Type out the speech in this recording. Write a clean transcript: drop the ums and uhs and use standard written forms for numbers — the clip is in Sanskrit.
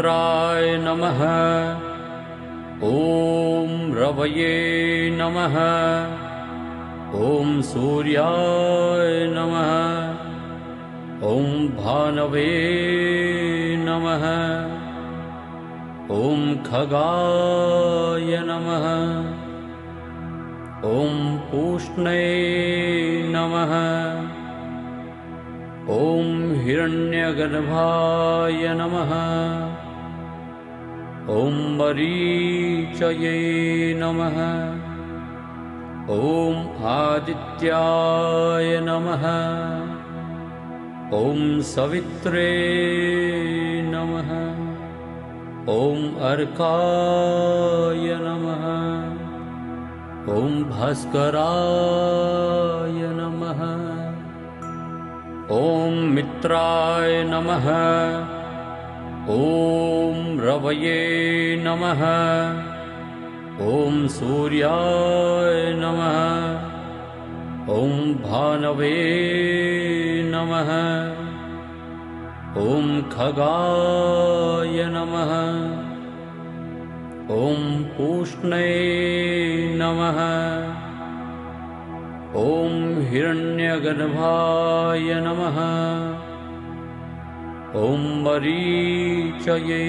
मित्राय नमः। ॐ रवये नमः। ॐ सूर्याय नमः। ॐ भानवे नमः। ॐ खगाय नमः। ॐ पूष्णे नमः। ॐ हिरण्यगर्भाय नमः। ॐ मरीचये नमः। ॐ आदित्याय नमः। ॐ सवित्रे नमः। ॐ अर्काय नमः। ॐ भास्कराय नमः। ॐ मित्राय नमः। ॐ रवये नमः। ॐ सूर्याय नमः। ॐ भानवे नमः। ॐ खगाय नमः। ॐ पूष्णे नमः। ॐ हिरण्यगर्भाय नमः। ॐ मरीचये